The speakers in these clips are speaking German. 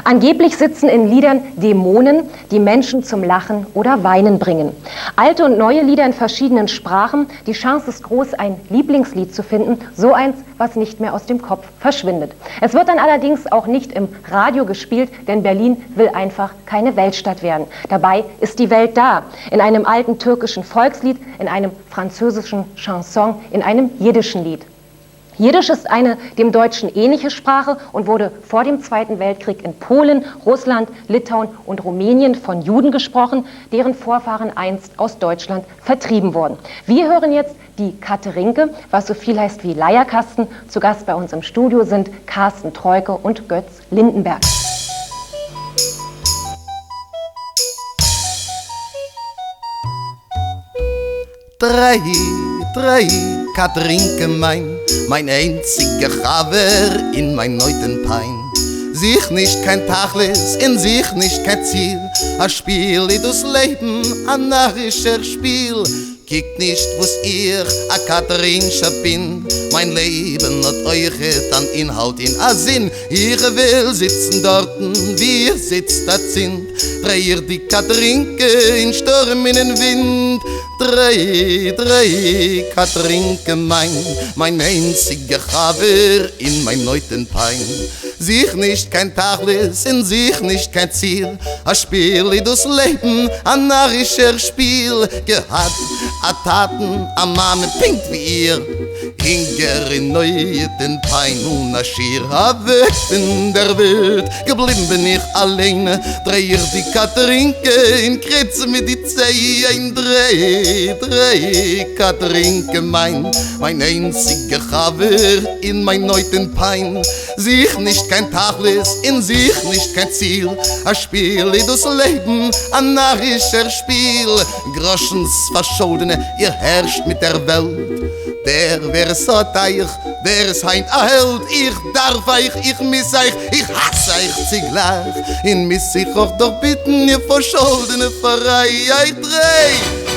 Angeblich sitzen in Liedern Dämonen, die Menschen zum Lachen oder Weinen bringen. Alte und neue Lieder in verschiedenen Sprachen. Die Chance ist groß, ein Lieblingslied zu finden. So eins, was nicht mehr aus dem Kopf verschwindet. Es wird dann allerdings auch nicht im Radio gespielt, denn Berlin will einfach keine Weltstadt werden. Dabei ist die Welt da. In einem alten türkischen Volkslied, in einem französischen Chanson, in einem jiddischen Lied. Jiddisch ist eine dem Deutschen ähnliche Sprache und wurde vor dem Zweiten Weltkrieg in Polen, Russland, Litauen und Rumänien von Juden gesprochen, deren Vorfahren einst aus Deutschland vertrieben wurden. Wir hören jetzt die Katerinke, was so viel heißt wie Leierkasten. Zu Gast bei uns im Studio sind Carsten Troike und Götz Lindenberg. Drei, Katerinke mein einziger Chaver in mein neuten Pein. Sich nicht kein Tachlis, in sich nicht kein Ziel, a Spiel, das Leben, a narrischer Spiel. Kickt nicht, wo's ich, a Katerincha bin. Mein Leben hat euch an Inhalt in a Sinn. Ihr will sitzen dorten, wie ihr sitzt, dat sind. Dreh ihr die Katerinke in Sturm, in den Wind. Drei, Katerinke mein einziger Chaver in mein neuten Pein. Sich nicht kein Tachlis, in sich nicht kein Ziel, a Spiel, das Leben, a narrischer Spiel. Gehabt, a Taten, a Mame pinkt wie ihr, Hinger in neuten Pein und a Schier, a weg in der Welt, geblieben bin ich alleine. Dreh ihr die Katerinke in Kretze mit die Zeh, ein Dreh, Katerinke mein einziger Chaver in mein neuten Pein. Sich nicht kein Tachlis, in sich nicht kein Ziel, a Spiel, das Leben, a narrischer Spiel. Groschens Verschuldene, ihr herrscht mit der Welt. Wer es hat euch, wer es heint a Held. Ich darf euch, ich miss euch, ich hasse euch zugleich. In miss ich auch doch bitten, ihr Verschuldene Verrei.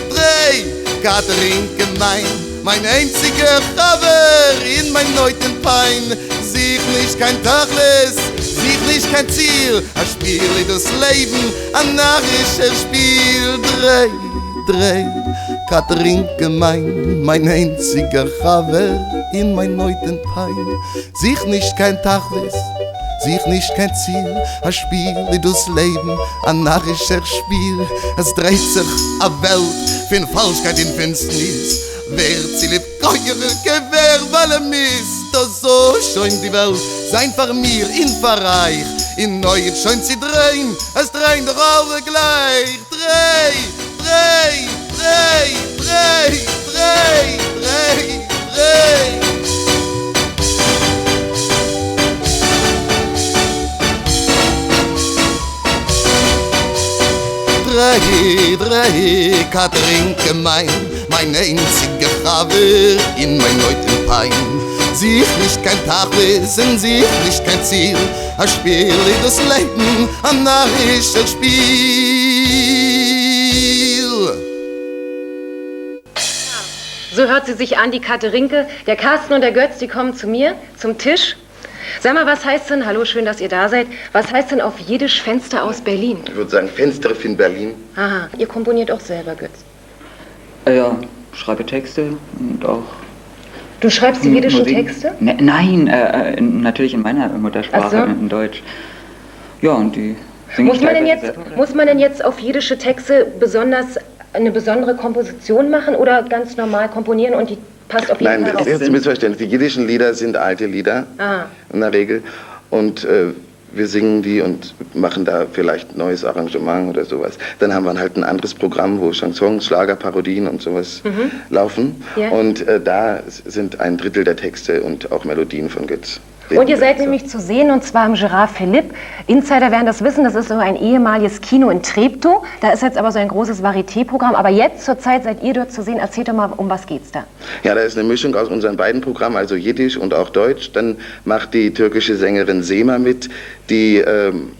Drei, Katerinke mein einziger Chaver in mein neuten Pein. Sich nicht kein Tachlis, sich nicht kein Ziel, a Spiel, das Leben, a narrischer Spiel. Drei, Katerinke mein einziger Chaver in mein neuten Pein. Sich nicht kein Tachlis, sich nicht kein Ziel, a Spiel, das Leben, a narrischer Spiel. Es dreht sich a Welt, fin Falschkeit in Finsternis. Wer sie liebt, keure Gewehr, weil misst. Das so schön die Welt, sein für mir in Verreich. In Neuen schön sie drehen, es drehen doch alle gleich. Drei. Drei, Katerinke mein einziger Chaver in mein neuten Pein. Sich nicht kein Tachlis, in sich nicht kein Ziel, a Spiel, das Leben, a narrischer Spiel. So hört sie sich an, die Katerinke. Der Carsten und der Götz, die kommen zu mir, zum Tisch. Sag mal, was heißt denn, hallo, schön, dass ihr da seid, was heißt denn auf Jiddisch Fenster aus Berlin? Ich würde sagen, Fenster in Berlin. Aha, ihr komponiert auch selber, Götz? Ja, schreibe Texte und auch... Du schreibst die jiddischen Texte? Nein, natürlich in meiner Muttersprache, so. In Deutsch. Ja, und die singe ich Muss man denn jetzt auf jiddische Texte eine besondere Komposition machen oder ganz normal komponieren und die passt auf jeden Fall auf? Nein, das ist ein Missverständnis. Die jiddischen Lieder sind alte Lieder, in der Regel. Und wir singen die und machen da vielleicht neues Arrangement oder sowas. Dann haben wir halt ein anderes Programm, wo Chansons, Schlager, Parodien und sowas laufen. Ja. Und da sind ein Drittel der Texte und auch Melodien von Götz. Und ihr seid nämlich zu sehen, und zwar im Gérard Philippe. Insider werden das wissen, das ist so ein ehemaliges Kino in Treptow. Da ist jetzt aber so ein großes Varieté-Programm. Aber jetzt zur Zeit seid ihr dort zu sehen. Erzählt doch mal, um was geht's da? Ja, da ist eine Mischung aus unseren beiden Programmen, also Jiddisch und auch Deutsch. Dann macht die türkische Sängerin Sema mit, die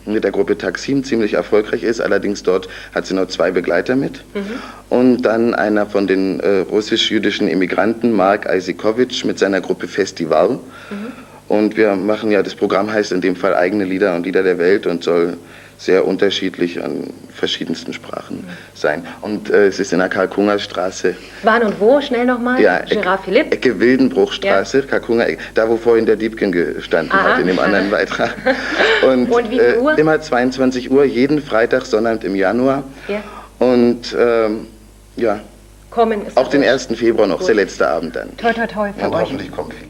mit der Gruppe Taksim ziemlich erfolgreich ist. Allerdings dort hat sie noch 2 Begleiter mit. Und dann einer von den russisch-jüdischen Immigranten, Mark Isikovic, mit seiner Gruppe Festival. Und wir machen ja, das Programm heißt in dem Fall eigene Lieder und Lieder der Welt und soll sehr unterschiedlich an verschiedensten Sprachen sein. Und es ist in der Karl-Kunger-Straße. Wann und wo? Schnell nochmal. Ja, Gerard Philipp. Ecke Wildenbruchstraße, ja. Karl-Kunger, da wo vorhin der Diebken gestanden hat, in dem anderen Beitrag. Und wie viel Uhr? Immer 22 Uhr, jeden Freitag, Sonnabend im Januar. Ja. Und ja, kommen ist auch den 1. Februar noch, ist der letzte Abend dann. Toi, toi, toi für und euch. Hoffentlich kommen viele.